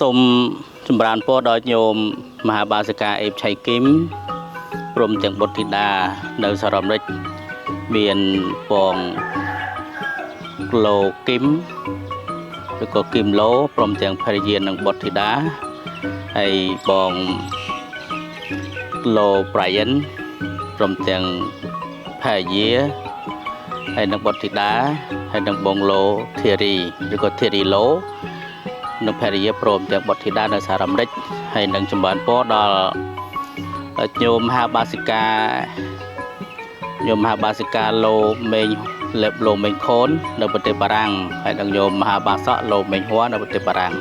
សូមចម្រើនពរដល់ញោមមហាបាសិកាអេបឆៃគឹមព្រមទាំងបុត្រធីតានៅសហរដ្ឋអាមេរិកមានបងឡូគឹមឬក៏គឹមឡូព្រមទាំងភរិយានិងបុត្រធីតាហើយបងឡូប្រៃអិនព្រមទាំងភរិយាហើយនិងបុត្រធីតាហើយនិងបងឡូធីរីឬក៏ធីរីឡូនិងភរិយាព្រមទាំងបុត្រធីតានៅសហរដ្ឋអាមេរិកហើយនឹងចម្រើនពរដល់ញោមមហាបាសិកាឡូមេងឡូមេងខូននៅប្រទេសបារាំងហើយនឹងញោមមហាបាសកឡូមេងហួរនៅប្រទេសបារាំង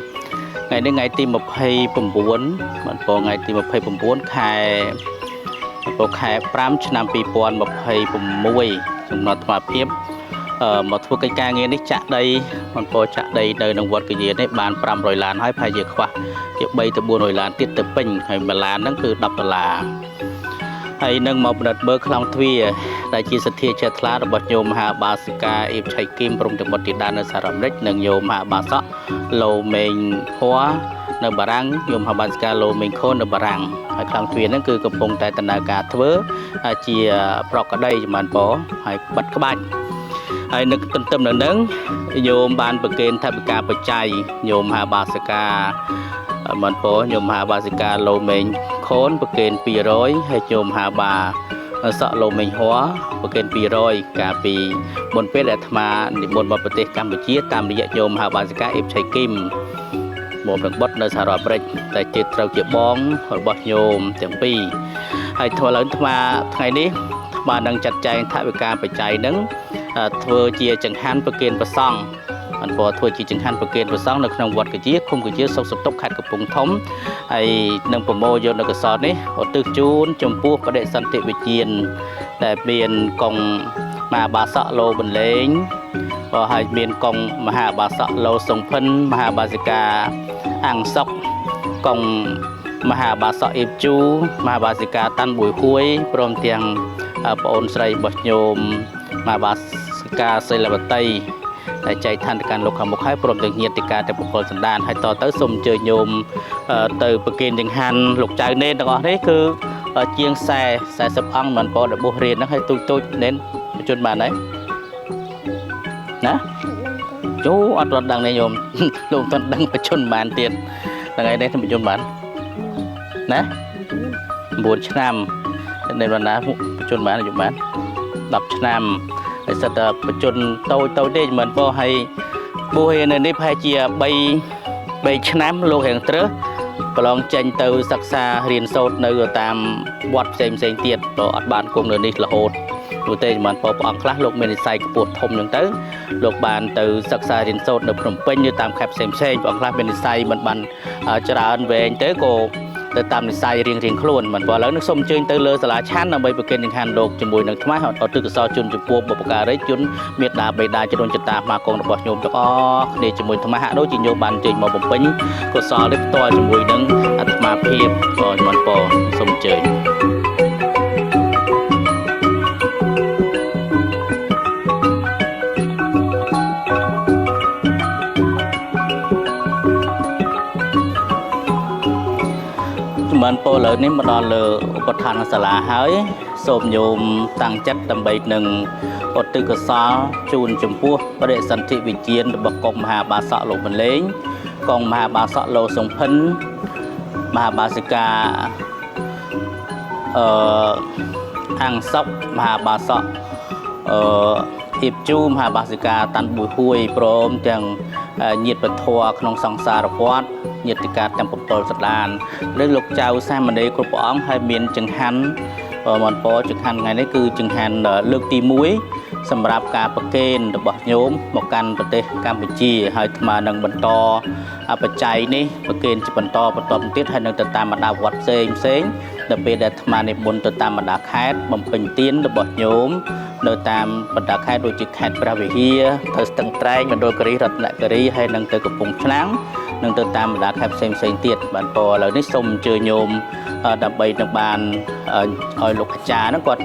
ថ្ងៃនេះថ្ងៃទី29បានពរថ្ងៃទី29ខែ5ឆ្នាំ2026ចំណត់ថ្មភាពមកធ្វើកិច្ចការងារនេះចាក់ដីបានពរចាក់ដីនៅក្នុងវត្តកញ្ញានេះបាន500ឡានហើយប្រហែលជាខ្វះជា3ទៅ400ឡានទៀតទៅពេញហើយ1ឡានហ្នឹងគឺ$10ហើយនឹងមកបណ្ឌិតមើលខ្លងទ្វារដែលជាសទ្ធាជ្រះថ្លារបស់ញោមមហាបាសិកាអេបឆៃគឹមព្រមទាំងបុត្រធីតានៅសហរដ្ឋអាមេរិកនិងញោមមហាបាសកឡូមេងហួរនៅបារាំងញោមមហាបាសិកាឡូមេងខូននៅបារាំងហើយខ្លងទ្វារហ្នឹងគឺកំពុងតែដំណើរការធ្វើជាប្រកក្តីចំបានពរហើយបាត់ក្បាច់ហើយនៅទន្ទឹមនៅនឹងញោមបានប្រគេនថវិកាបច្ច័យញោមមហាបាសិកាបានពរញោមមហាបាសិកាឡូមេងខូនប្រគេន200ហើយញោមមហាបាសកឡូមេងហួរប្រគេន200កាលពីមុនពេលដែលអាត្មានិមន្តមកប្រទេសកម្ពុជាតាមរយៈញោមមហាបាសិកាអេបឆៃគឹមមកនឹងបុត្រនៅសហរដ្ឋអាមេរិកតែជាត្រូវជាបងរបស់ញោមទាំងពីរហើយធ្វើឡើងអាត្មាថ្ងៃនេះបាននឹងចាត់ចែងថវិកាបច្ច័យនឹងធ្វើជាចង្ហាន់ប្រគេនព្រះសង្ឃបានពរធ្វើជាចង្ហាន់ប្រគេនព្រះសង្ឃនៅក្នុងវត្តកជាឃុំកជាសុខសន្ទុកខេត្តកំពង់ធំហើយនឹងប្រមូលយកនៅកសលនេះឧទ្ទិសជូនចំពោះបដិសន្ធិវិញ្ញាណដែលមានកងមហាបាសកឡូបន្លេងក៏ហើយមានកងមហាបាសកឡូសុងភិនមហាបាសិកាអង្គសុកកងមហាបាសកអេបជូមហាបាសិកាតាន់ប៊ុយហួយព្រមទាំងប្អូនស្រីរបស់ញោមមហាបាសិកាសិលវតីដែលចែកឋានទៅកាន់លោកខាងមុខហើយព្រមទាំងញាតិការទាំងបុគ្គលសន្តានហើយតទៅសូមអញ្ជើញញោមទៅប្រគេនចង្ហាន់លោកចៅនេនទាំងអស់នេះគឺជាង40អង្គមិនប៉ុដែលបួសរៀនហ្នឹងហើយទូចនេនបញ្ជូនបានហើយណាចូលអត់ដឹងទេញោមលោកមិនដឹងបញ្ជូនបានទៀតថ្ងៃនេះបញ្ជូនបានណា9ឆ្នាំនៅបណ្ណាបញ្ជូនបានយំបាន10ឆ្នាំហើយសិតតែបញ្ជូនតូចទេមិនពោះហើយបួសនៅនេះប្រហែលជា3ឆ្នាំលោករៀងត្រឹសប្រឡងចេញទៅសិក្សារៀនសូត្រនៅតាមវត្តផ្សេងទៀតក៏អត់បានគង់នៅនេះរហូតនោះទេមិនពោះព្រះអង្គខ្លះលោកមាននិស្ស័យខ្ពស់ធំចឹងទៅលោកបានទៅសិក្សារៀនសូត្រនៅភ្នំពេញឬតាមខេត្តផ្សេងព្រះអង្គខ្លះមាននិស្ស័យមិនបានច្រើនវែងទៅក៏ទៅតាមនិស្ស័យរៀងខ្លួនមិនព្រោះឥឡូវនឹងសូមអញ្ជើញទៅលើសាលាឆាន់ដើម្បីប្រគេនចង្ហាន់លោកជាមួយនឹងថ្មឧទ្ទិសកុសលជូនចំពោះបុព្វការីជនមេត្តាបិតាជរុញចតាម៉ាកងរបស់ញោមទាំងអស់គ្នាជាមួយថ្មហាក់ដូចជាញោមបានអញ្ជើញមកបំពេញកុសលនេះផ្ទាល់ជាមួយនឹងអាត្មាភាពក៏មិនពោសូមអញ្ជើញបានពោលើនេះមកដល់លើឧបដ្ឋានសាលាហើយសូមញោមតាំងចិត្តដើម្បីនឹងឧទ្ទិសកុសលជូនចំពោះបដិសន្ធិវិញ្ញាណរបស់កងមហាបាសកលោកបន្លេងកងមហាបាសកលោកសុងភិនមហាបាសិកាអង្គសុកមហាបាសកអ៊ីបជូមហាបាសិកាតាន់ប៊ុយហួយព្រមទាំងញាតិពធក្នុងសង្សារវត្តញាតិការទាំង7សន្តានឬលោកចៅសាមណេរគ្រប់ព្រះអង្គហើយមានចង្ហាន់មិនពោចង្ហាន់ថ្ងៃនេះគឺចង្ហាន់លើកទី1សម្រាប់ការប្រគេនរបស់ញោមមកកាន់ប្រទេសកម្ពុជាហើយអាត្មានឹងបន្តបច្ច័យនេះប្រគេនជាបន្តទៀតហើយនឹងទៅតាមបណ្ដាវត្តផ្សេងដល់ពេលដែលអាត្មានិមន្តទៅតាមបណ្ដាខេត្តបំពេញទានរបស់ញោមនៅតាមបណ្ដាខេត្តដូចជាខេត្តព្រះវិហារទៅស្ទឹងត្រែងមណ្ឌលគិរីរតនគិរីហើយនឹងទៅកំពង់ឆ្នាំងនឹងទៅតាមបណ្ដាខេត្តផ្សេងទៀតបានពរឥឡូវនេះសូមអញ្ជើញញោមដើម្បីនឹងបានឲ្យលោកអាចារ្យហ្នឹងគាត់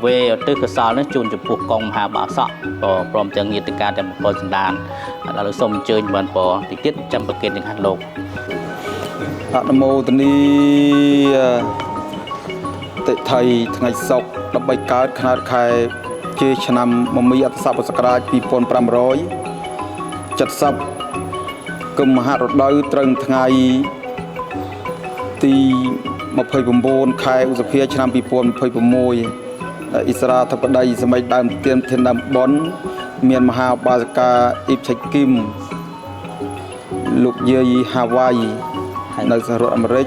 វេឧទ្ទិសកុសលនេះជូនចំពោះកងមហាបាសកព្រមទាំងញាតិការទាំង7សន្តានឥឡូវសូមអញ្ជើញបានពរតិចទៀតចាំប្រគេនចង្ហាន់លោក អនុមោទនីតិថៃថ្ងៃសុក្រដើម្បីកើតខែខែជាឆ្នាំមមីអត្តស័កពុរសករាជ2570គមមហារដូវត្រឹមថ្ងៃទី29ខែឧសភាឆ្នាំ2026អ៊ីស្រាធិបតីសម័យដើមទានធានដើមបុណ្យមានមហាបាសកាអ៊ីបឆៃគីមលោកយាយហាវ៉ៃនៅសហរដ្ឋអាមេរិក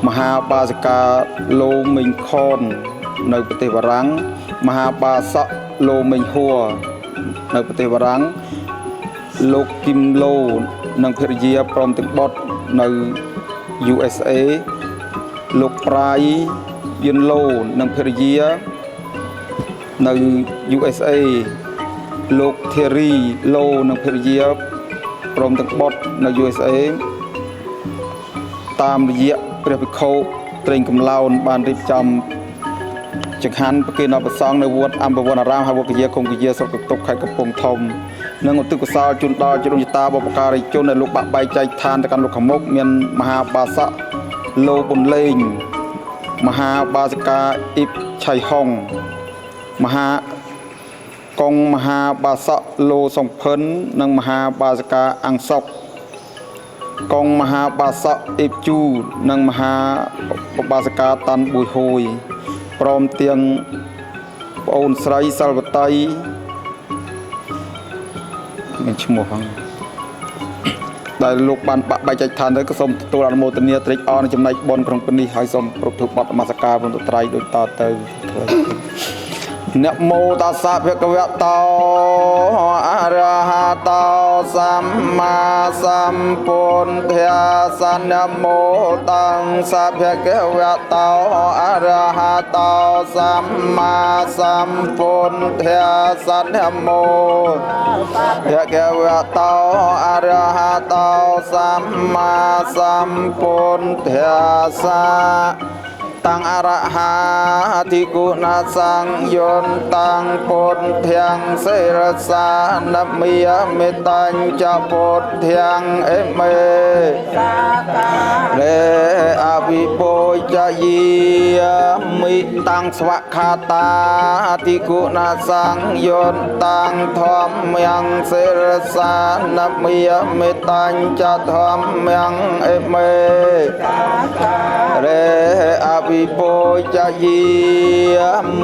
មហាបាសកាឡូមីងខននៅប្រទេសបារាំងមហាបាសកឡូមីងហួរនៅប្រទេសបារាំងលោកគីមឡូនិងភរិយាព្រមទាំងបុត្រនៅ USA លោកប្រៃយិនឡូនិងភរិយានៅ USA លោកធេរីឡូនិងភរិយាព្រមទាំងបុត្រនៅ USA តាមរយៈព្រះភិក្ខុត្រេងកំឡោនបានរៀបចំចង្ហាន់ប្រគេនដល់ព្រះសង្ឃនៅវត្តអម្បវណ្ណារាមហើយវត្តកយាគង្គកយាស្រុកកតុកខេត្តកំពង់ធំនិងឧទ្ទិសកុសលជូនដល់ជ្រុងជតាបុព្វការីជនដែលលោកបាក់បែកចែកឋានទៅកាន់លោកខាងមុខមានមហាបាសកលោប៊ុនលេងមហាបាសកាអ៊ីបឆៃហុងមហាកុងមហាបាសកលោសុងផិននិងមហាបាសកាអង្សុកកុងមហាបាសកអ៊ីបជូនិងមហាបាសកាតាន់ប៊ុយហួយព្រមទាំងប្អូនស្រីសិលវតីមានឈ្មោះផងដែលលោកបានបាក់បែកចែកឋានទៅក៏សូមទទួលអនុមោទនាត្រេកអរនៅចំណែកបុណ្យក្នុងពេលនេះហើយសូមប្រពធ្វើបទនមស្ការព្រមត្រៃដូចតទៅนะโมตัสสะภะคะวะโตอะระหะโตสัมมาสัมพุทธัสสะนะโมตัสสะภะคะวะโตอะระหะโตสัมมาสัมพุทธัสสะนะโมภะคะวะโตอะระหะโตสัมมาสัมพุทธัสสะตังอรหัติกุณาสังยนตังพุทธังเสรสานมิยมิตัญจะพุทธังเอเมเลอภิโภจยีมิตังสวะคาตาติกุณาสังยนตังธรรมยังเสรสานมิยมิตัญจะธรรมยังเอเมเลอภิโภจยี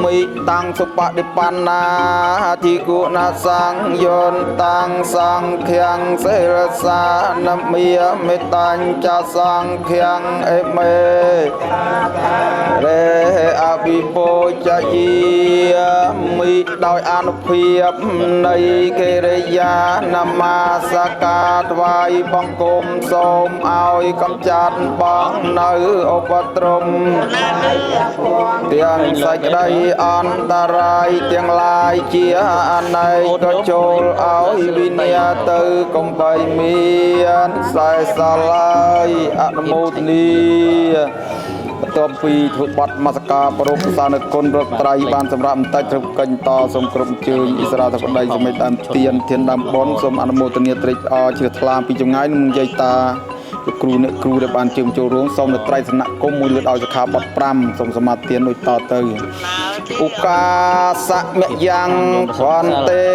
มิตังสุปฏิปันนาทิกุณาสังยนตังสังเขียงเสรสานมิยมิตัญจะสังเขียงเอเมเรอภิโภจยีมิโดยอนุภีพในกิริยานมาสการถวายบังคมសូមឲ្យកំចាត់បងនៅឧបទ្រពទាំងសេចក្តីអន្តរាយទាំងឡាយជាអនេកក៏ចូលឲ្យវិញ្ញាទៅកំបីមានខ្សែសឡាយអនុមោទនីបន្ទាប់ពីធ្វើបទនមស្ការប្រពសានគុណប្រត្រៃបានសម្រាប់បន្តិចត្រូវកិញ្ញតសូមគ្រប់អញ្ជើញអ៊ីស្រាធិបតីសម្ដេចដើមទានធានដើមបុណ្យសូមអនុមោទនាត្រេកអរជ្រះថ្លាពីចម្ងាយនឹងនិយាយតាលោកគ្រូអ្នកគ្រូដែលបានជើញចូលរួមសូមនៅត្រៃសនគមមួយលើកឲ្យសិក្ខាបទ5សូមសមាទានដូចតទៅឧកាសមយ៉ាងភន្តិ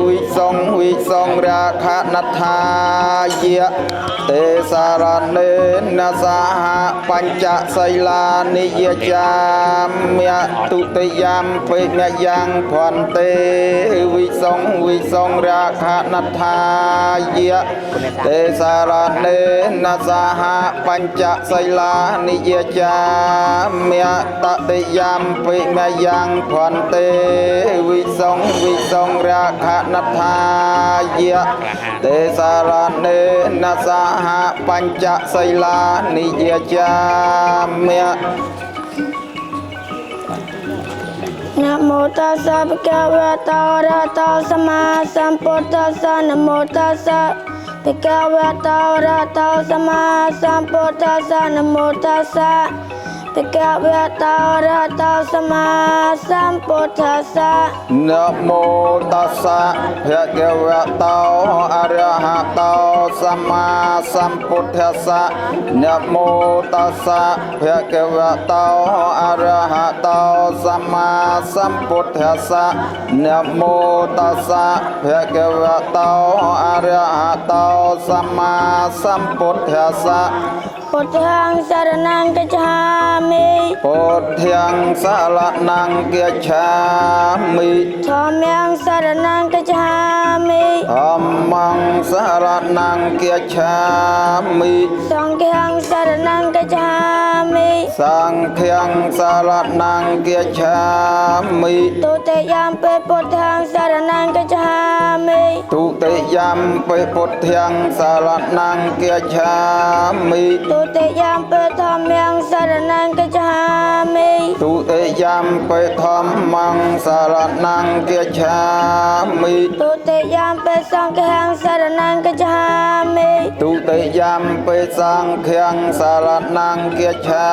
វិសងរាខណថាយៈទេសារនេនសហបញ្ចសីលានិយចាមយទុតិយំពេមយ៉ាងភន្តិវិសងរាខណថាយៈទេសារនេនសហបញ្ចសីលានិយចាមយតតិយំពេមយ៉ាងភន្តិវិសងរាខណថាយៈទេសារនេនសហបញ្ចសីលានិយចាមយนะโมตัสสะภะคะวะโตอะระหะโตสัมมาสัมพุทธัสสะนะโมตัสสะภะคะวะโตอะระหะโตสัมมาสัมพุทธัสสะนะโมตัสสะภ Bhi Kha Bhata Arahata Sama Sambuddhassa นะโมตัสสะภะคะวะโตอะระหะโตสัมมาสัมพุทธัสสะนะโมตัสสะภะคะวะโตอะระหะโตสัมมาสัมพุทธัสสะนะโมตัสสะภะคะวะโตอะระหะโตสัมมาสัมพุทธัสสะ Buddhang Saranang Gacchami ពុទ្ធាំសរណង្គគាឆាមិ Dhammang Saranang Gacchami ធម្មងសរណង្គគាឆាមិ Sanghang Saranang Gacchami សង្ឃាំសរណង្គគាឆាមិ Tutiyampi Buddhang Saranang Gacchami ទុតិយំពេពុទ្ធាំសរណង្គគាឆាមិ Tutiyampi Dhammang Saranang Gacchami ទុតិយំពេធម្មងសរណង្គគាឆាមិ Tutiyampi Sanghang Saranang Gacchami ទុតិយំពេសង្ឃាំសរណង្គគាឆា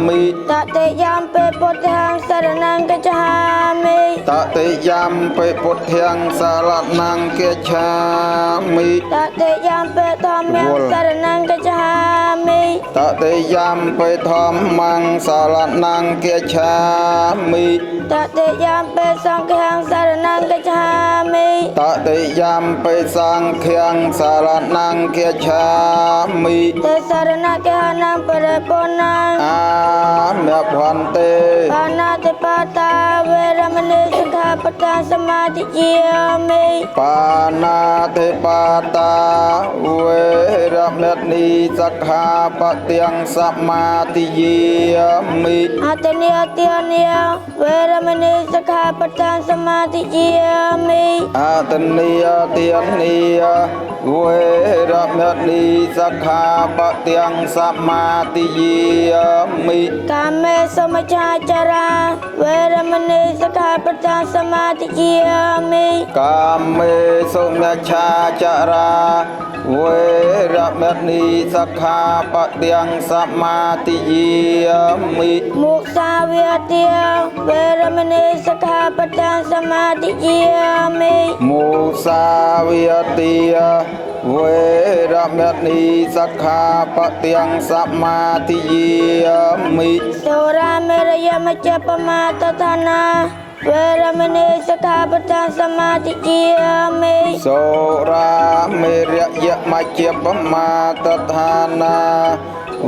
មិ Tatiyampi Buddhang Saranang Gacchami តតិយំពេពុទ្ធាំសរណង្គគាឆាមិ Tatiyampi Dhammang Saranang Gacchami តតិយំពេធម្មងសរណង្គគាឆាមិ Tatiyampi Sanghang Saranang Gacchami តតិយំពេសង្ឃាំសរណង្គគាឆាមិ Te Sarana Kehanang Paripunang អាមភន្តិ Panatipata Veramani Sikkhapada Samadhiyami បាណាតិបាតាវេរមណីសិក្ខាបទាំងសមាទិយាមិ Ataniya Tiyaniya Veramani Sikkhapada Samadhiyami អតនិយទានីយវេរមណីសិក្ខាបទាំងសមាទិយាមិ Kame Samachachara Veramani Sikkhapada Samadhiyami កាមេសុមិច្ឆាចារាវេរមណីសិក្ខាបទាំងសមាទិយាមិ Muksa Vyatiya Veramani Sikkhapada Samadhiyami មូសាវិទាវេរមណីសិក្ខាបទាំងសមាទិយាមិ Sura Meraya Majapamata Thana Veramani Sikkhapada Samadhiyami សូរាមេរយមជ្ជបមាតដ្ឋានា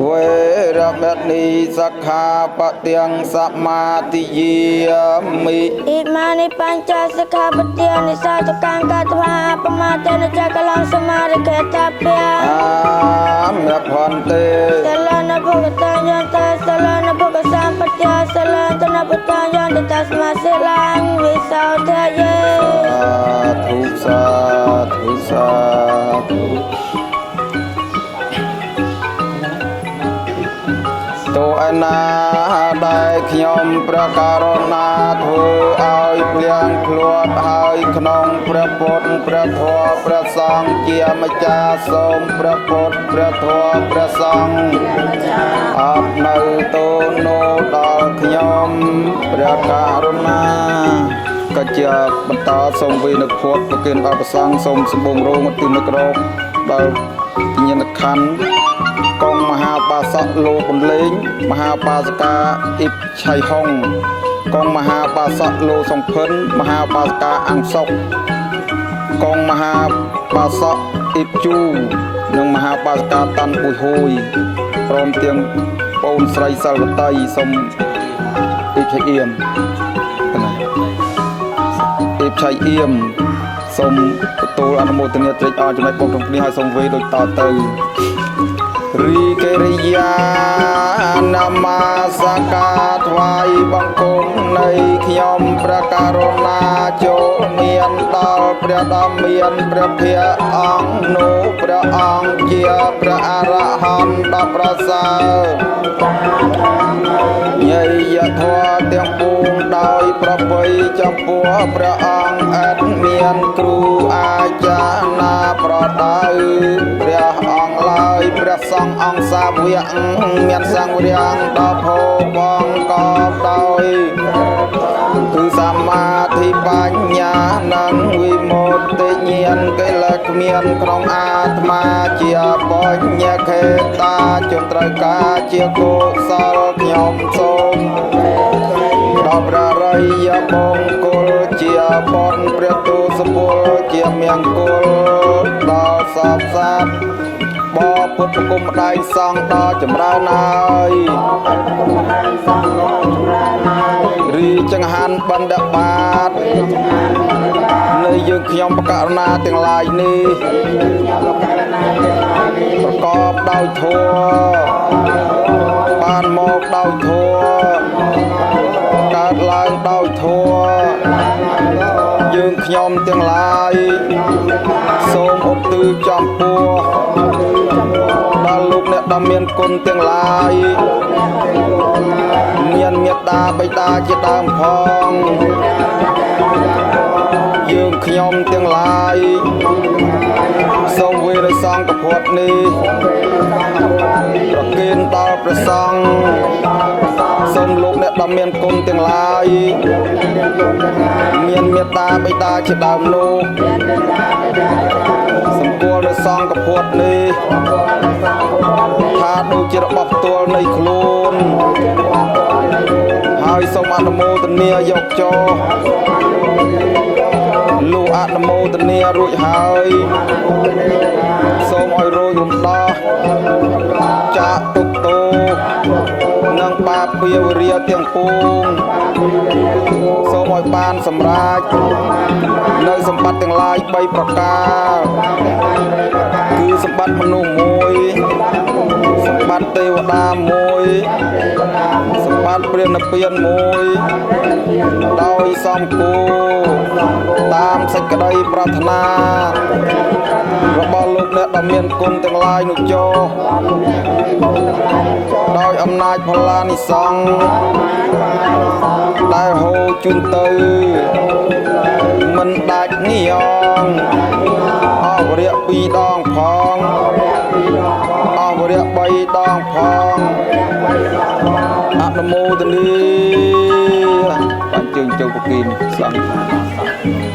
វេរមណីសិក្ខាបទាំងសមាទិយាមិ Imani Pancha Sikkhapada Nisajukang Katva Pamatana Chakalang Samariketapya អាមភន្តិ Salana Bhagata Yanta Salana Bhagasampatya Salana Bhagata Yanta Tasma Silang Visaudhaye សាធុសាធុតោឯណាដែលខ្ញុំព្រះករុណាធ្វើឲ្យភ្លៀងភ្លួតហើយក្នុងព្រះពុទ្ធព្រះធម៌ព្រះសង្ឃជាម្ចាស់សូមព្រះពុទ្ធព្រះធម៌ព្រះសង្ឃអត់នៅទោនោះដល់ខ្ញុំព្រះករុណាក៏ជាបន្តសូមវិនិភពប្រគិនដល់ព្រះសង្ឃសូមសម្បូររោងទីនឹករោគដល់ញាណខណ្ឌកងមហាបាសកលោកបន្លេងមហាបាសកាអ៊ីបឆៃហុងកងមហាបាសកលោកសំភិនមហាបាសកាអង្គសុកកងមហាបាសកអ៊ីបជូនិងមហាបាសកាតាន់ពុយហួយព្រមទាំងបងស្រីសិលវតីសូមអ៊ីបឆៃអៀមអ៊ីបឆៃអៀមសូមទទួលអនុមោទនាត្រេកអរចំណែកបងទាំងគ្នាឲ្យសូមវេដូចតទៅរីកេរិយានមស្ការថ្វាយបង្គំនៃខ្ញុំព្រះករុណាចូលមានដល់ព្រះដ៏មានព្រះភិក្ខអង្គនោះព្រះអង្គជាព្រះអរហន្តដ៏ប្រសើរញយធម៌ទាំងពួងដោយប្រពៃចំពោះព្រះអង្គអត់មានគ្រូអាចារ្យណាប្រដៅព្រះអង្គឡើយព្រះស សង្ឃអង្គសាវកមានសង្ឃរាងដល់ភោបងកបដោយគឺសមាធិបញ្ញានិងវិមុតតិញាណកិលេសគ្មានក្នុងអាត្មាជាបញ្ញខេតាជន់ត្រូវការជាកុសលខ្ញុំសូមដល់ព្រះរិយបង្គលជាបុណ្យព្រះទូសពលជាមង្គលដល់សពសត្វបពុទ្ធគុំម្ដាយសង្ឃដល់ចម្រើនហើយរីចង្ហាន់បណ្ឌបាតនៅយើងខ្ញុំបកករណាទាំងឡាយនេះប្រកបដោយធម៌បានមកដោយធម៌កើតឡើងដោយធម៌យើងខ្ញុំទាំងឡាយសូមឧទ្ទិសចំពោះដល់លោកអ្នកដ៏មានគុណទាំងឡាយមានមេត្តាបិតាជាដើមផងយើងខ្ញុំទាំងឡាយសូមវិរិយសង្ឃពុទ្ធនេះប្រគេនដល់ព្រះសង្ឃសូមលោកអ្នកដ៏មានគុណទាំងឡាយមានមេត្តាបិតាជាដើមនោះសម្គាល់នៅសង្ឃពុទ្ធនេះថាដូចជារបស់ផ្ទាល់នៃខ្លួនហើយសូមអនុមោទនាយកចោលុះអនុមោទនារួចហើយសូមឲ្យរួចរំដោះចាកទុក្ខទោសនិងបាបភាវរាទាំងពួងសូមឲ្យបានសម្រេចនៅសម្បត្តិទាំងឡាយ3ប្រការគឺសម្បត្តិមនុស្សមួយសម្បត្តិទេវតាមួយសម្បត្តិព្រះនិព្វានមួយដោយសំគោតាមសេចក្តីប្រាថ្នារបស់លោកអ្នកដ៏មានគុណទាំងឡាយនោះចុះដោយអំណាចផល្លានិសង្ឃដែលហូរជូនទៅមិនដាច់ងាយអស់វរៈ2ដងផងអស់វរៈ3ដងផងអនុមោទនាបានជើងចូលប្រគិនសង្ឃ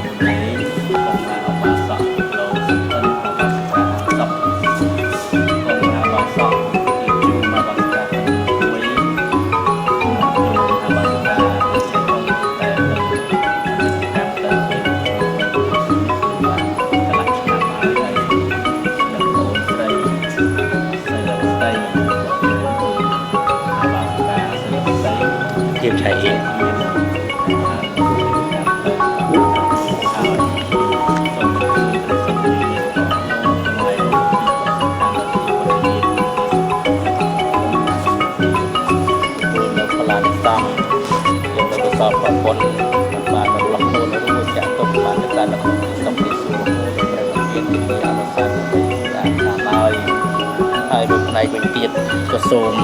ក៏សូម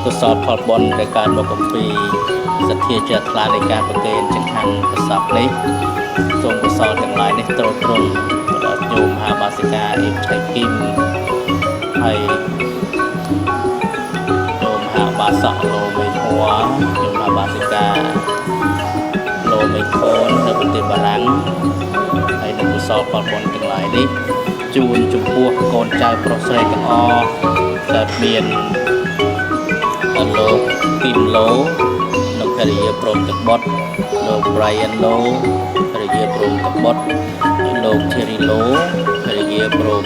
កុសលផលបុណ្យដែលកើតមកអំពីសទ្ធាជ្រះថ្លានៃការប្រគេនចង្ហាន់ប្រសពនេះសូមកុសលទាំងឡាយនេះទ្រទ្រង់ដល់ញោមមហាបាសិកាអេបឆៃគីមហើយញោមមហាបាសកលោមេហួរញោមមហាបាសិកាលោមេខូននៅប្រទេសបារាំងហើយនឹងកុសលផលបុណ្យទាំងឡាយនេះជូនចំពោះកូនចៅប្រុសស្រីទាំងអស់ដែលមានលោកពីមឡូនិងភរិយាព្រមទឹកបុតលោក Brian Low ភរិយាព្រមទឹកបុតលោក Cherry Low ភរិយាព្រម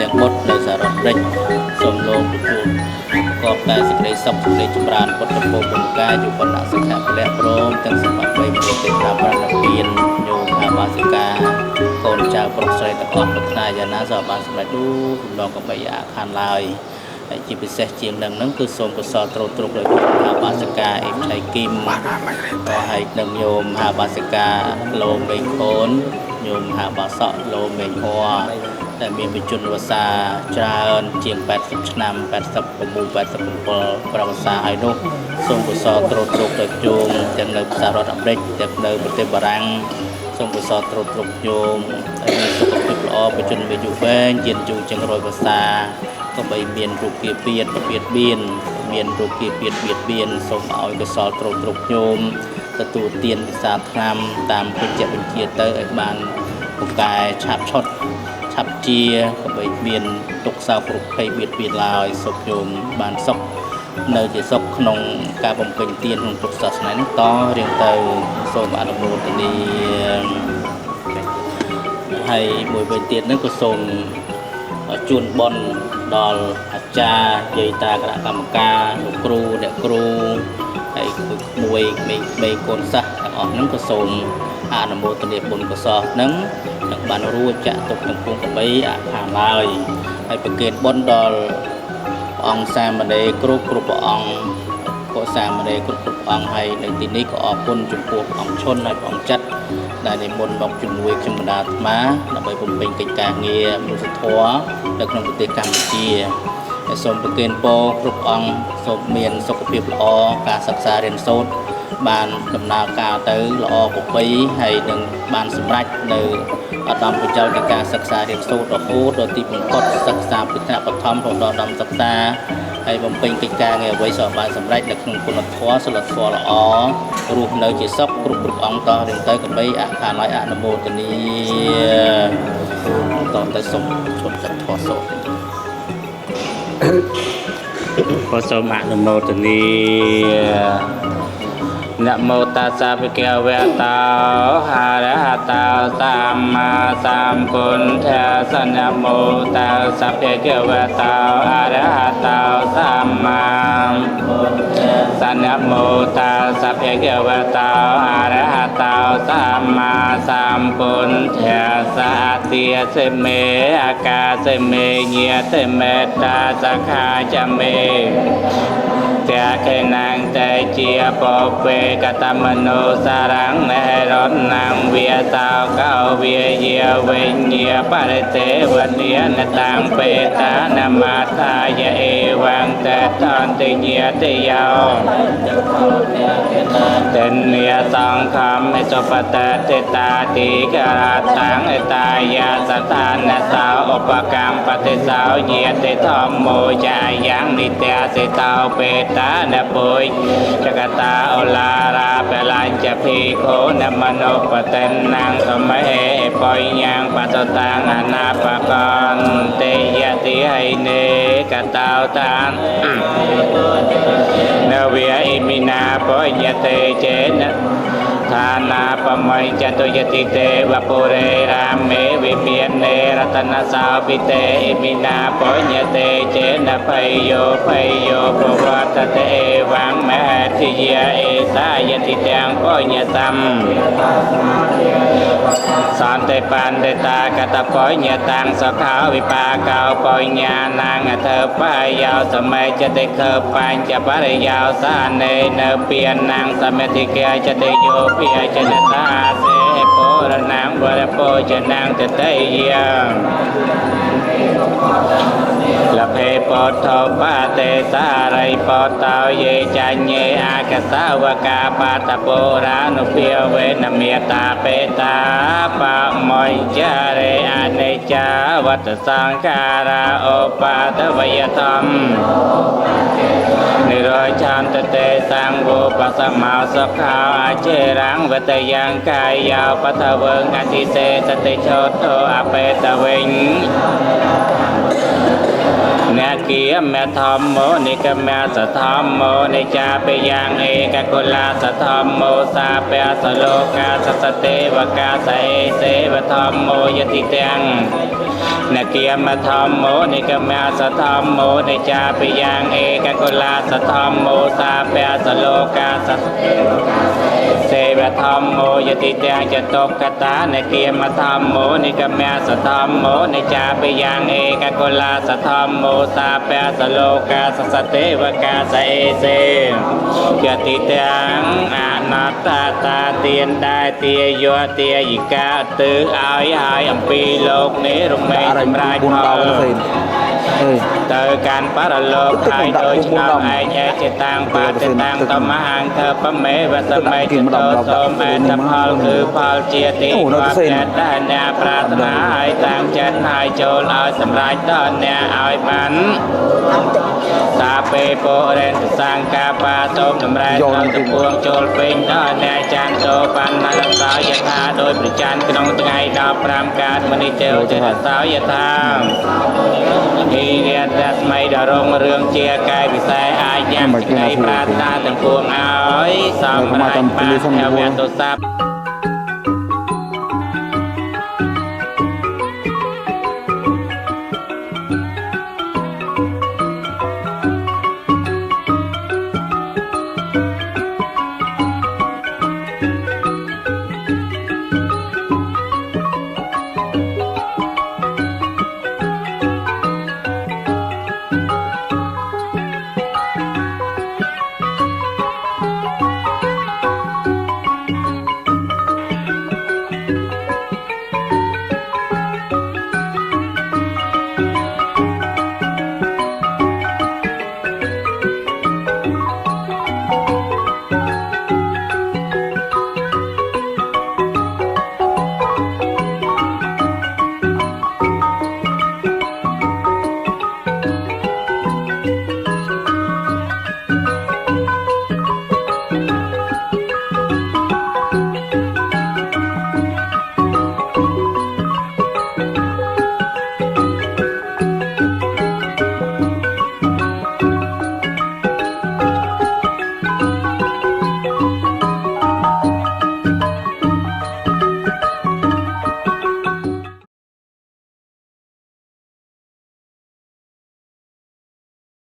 ទាំងបុតនៅសហរដ្ឋអាមេរិកសូមលោកប្រកបតែសេចក្តីសុខសេចក្តីចម្រើនពុទ្ធពរគុណកាយយុវនៈសុខៈពលៈព្រមទាំងសម្បត្តិ3ប្រទេស5ប្រណិពានញោមមហាបាសិកាកូនចៅប្រុសស្រីទាំងអស់ប្រាថ្នាយ៉ាងណាសូមបានសម្រេចដូចគំនងកំបីអាខានឡើយហើយជាពិសេសជាងនឹងគឺសូមកុសលទ្រទ្រង់ដោយមហាបាសិកាអេបឆៃគីមក៏ហើយនឹងញោមមហាបាសិកាលោមេខូនញោមមហាបាសកលោមេហួរដែលមានវិជនវសាច្រើនជាង80ឆ្នាំ86 87ប្រវត្តិសាស្ត្រហើយនោះសូមកុសលទ្រទ្រង់ដោយជោមទាំងនៅសហរដ្ឋអាមេរិកទាំងនៅប្រទេសបារាំងសូមកុសលទ្រទ្រង់ញោមហើយមានសុខភាពល្អបជនមានអាយុវែងយឺនយូរជាង100 ភាសា ก็ไปเบียนรูปเบียดเบียนเบียนรูปเบียนส่งเอากระสอบตรงโยมตัวเตียนสาธรรมตามเป็นเจ็บเป็นเกียรติไอ้บ้านปุกกายฉับช็อตฉับเจียก็ไปเบียนตกสาวกรุบไปเบียดลายศพโยมบ้านศพเนยจะศพขนมการบำเพ็ญเตียนของตุกศาสนาต่อเรียงเตยโสมอนุโมทนีให้มวยเป็นเตียนนั้นก็ส่งจุนบอลดอลอาจารย์ใหญ่ตากระกรรมการครูเด็กครูไอ้มวยไม่โกนซะออกนั้นก็ส่งอนุโมทนีบุญก็สอบนั้นนักบรรลุจะตกถึงพวงกับใบผ่านเลยให้ประเกตบอลดอลองสามเดย์กรุบองก็สามเดย์กรุบองให้ในที่นี้ก็ออกคนจุดพวกองชนให้องจัดได้ในมณฑลจุ่มเวกจุ่มดาธมาเราไปผมเป็นกิจการเงียมุสทัวและขนมปฏิกรรมเชียสมประเกณฑ์โปกรุบองสมเมียนสกปรกละอการศึกษาเรียนโซดบานดำนาการเตอละอปปีให้หนึ่งบานสมรักในอาตามพระเจ้าในการศึกษาเรียนโซดโอ้โดยที่ผมก็ศึกษาพิจารณาปฐมของดำศึกษาให้ผมเป็นกิจการเงียไว้สอบบานสมรักในขนมคุณทัวสลัดทัวละอรูปเนยจีซอกกรุบองต่อเรียนเตอกับใบอาคารน้อยอนุโมทนีตอนแต่ส่งชนกับทัวโซขอสมัครนโมทนีนะโมตัสสะภะคะวะโตอะระหะโตสัมมาสัมพุทธัสสะนะโมตัสสะภะคะวะโตอะระหะโตสัมมาสัมพุทธัสสะนะโมตัสสะภะคะวะโตอะระหะโตสัมมาสัมพุทธัสสะติยเสเมอากาเสเมเยเตเมตตาสักขาจะเมจะแค่นางใจเจียปอเปกตมโนสารังในรถนางเวียสาวเก้าเวียเยียเวเยียปะเตวันเดียนตังเปตานามาทายเอวังแต่ตอนติเยียติยาวเตนเนียสังคำให้จปตะเตตาติกราตังเอตายาสถานสาวอุปกรรมปฏิสาวเยียติธรรมโมจายังนิเตสิตาวเปตาเนปุยจักตาโอลาราเปลัญจะพีโคนมโนปเตนนางสมัยปอยยังปัสตังอนาปกรเตยติให้เนกตาวตานเนเวียอิมินาปอยยเตเจนะทานาปมัยจตุยติเตวปุเรรามิ วิเมียนเนรัตนสาวปิเตอิมินาปุญญเตเจนะไพโยปวัตเตเอวังแมทิยาเอสายติแตงปุญญตัมสันเตปันเตตากตปุญญตังสขาววิปากาวปุญญานังเถปายาวสมัยจติเคปัญจะปริยาวสานเนเปียนนางสมัติเกจติโยเปียจนตาเสโปรนังวรโปจนังเตเตยละเพปโทปาเตสาไรปตาวเยจัญเยอากสาวกาปาตโปรานุเปียเวนเมียตาเปตาปะมอยจาเรอเนจาวัตสังการาโอปาทวยธรรมนิโรชันตเตสังโวปัสมาสขาวอาเจรังวัตยังกายยาวปัทเวงอธิเตสติโชโตอเปตเวงเนกียมธรรมโมนิกเมสัทธรรมโมนิจาเปยังเอกกุลาสัทธรรมโมสาเปสโลกาสัสเตวกาสเอเสวธรรมโมยติเตงเนกียมธรรมโมนิกเมสัทธรรมโมนิจาเปยังเอกกุลาสัทธรรมโมสาเปสโลกาสัสเสวธรรมโมยติเตงจตกตาเนกียมธรรมโมนิกเมสัทธรรมโมนิจาเปยังเอกกุลาสัทธรรมโมสาเปสโลกาสัสเตวกาสเอเสยติเตงอนัตตาตาเตียนได้เตียโยเตียยิกาตืออายหายอัมปีโลกนี้รุมเมสมรายพอ ទៅកាន់បរលោកហើយដូចឆ្នោតឯងចេតាំងបាតតាំងតមហាងធបមេវតមេចតោសូមឯតផលគឺផលជាទីគាត់ចិត្តដែលអ្នកប្រាថ្នាឲ្យតាំងចិត្តហើយចូលឲ្យសម្រេចដល់អ្នកឲ្យបានតាពេពោរេនសាងកាបាសូមតម្រែដល់ទំពួងចូលពេញដល់អ្នកចានតោបានណរសាយថាដោយប្រច័នក្នុងថ្ងៃ15កើតមនីទេវចេតសោយថាពីរៀនតែថ្មីដល់រងរឿងជាកាយវិស័យអាចយ៉ាងសេចក្តីប្រាថ្នាទាំងពួងឲ្យសម្រាប់បានtheo វៈទុស័ព្ទ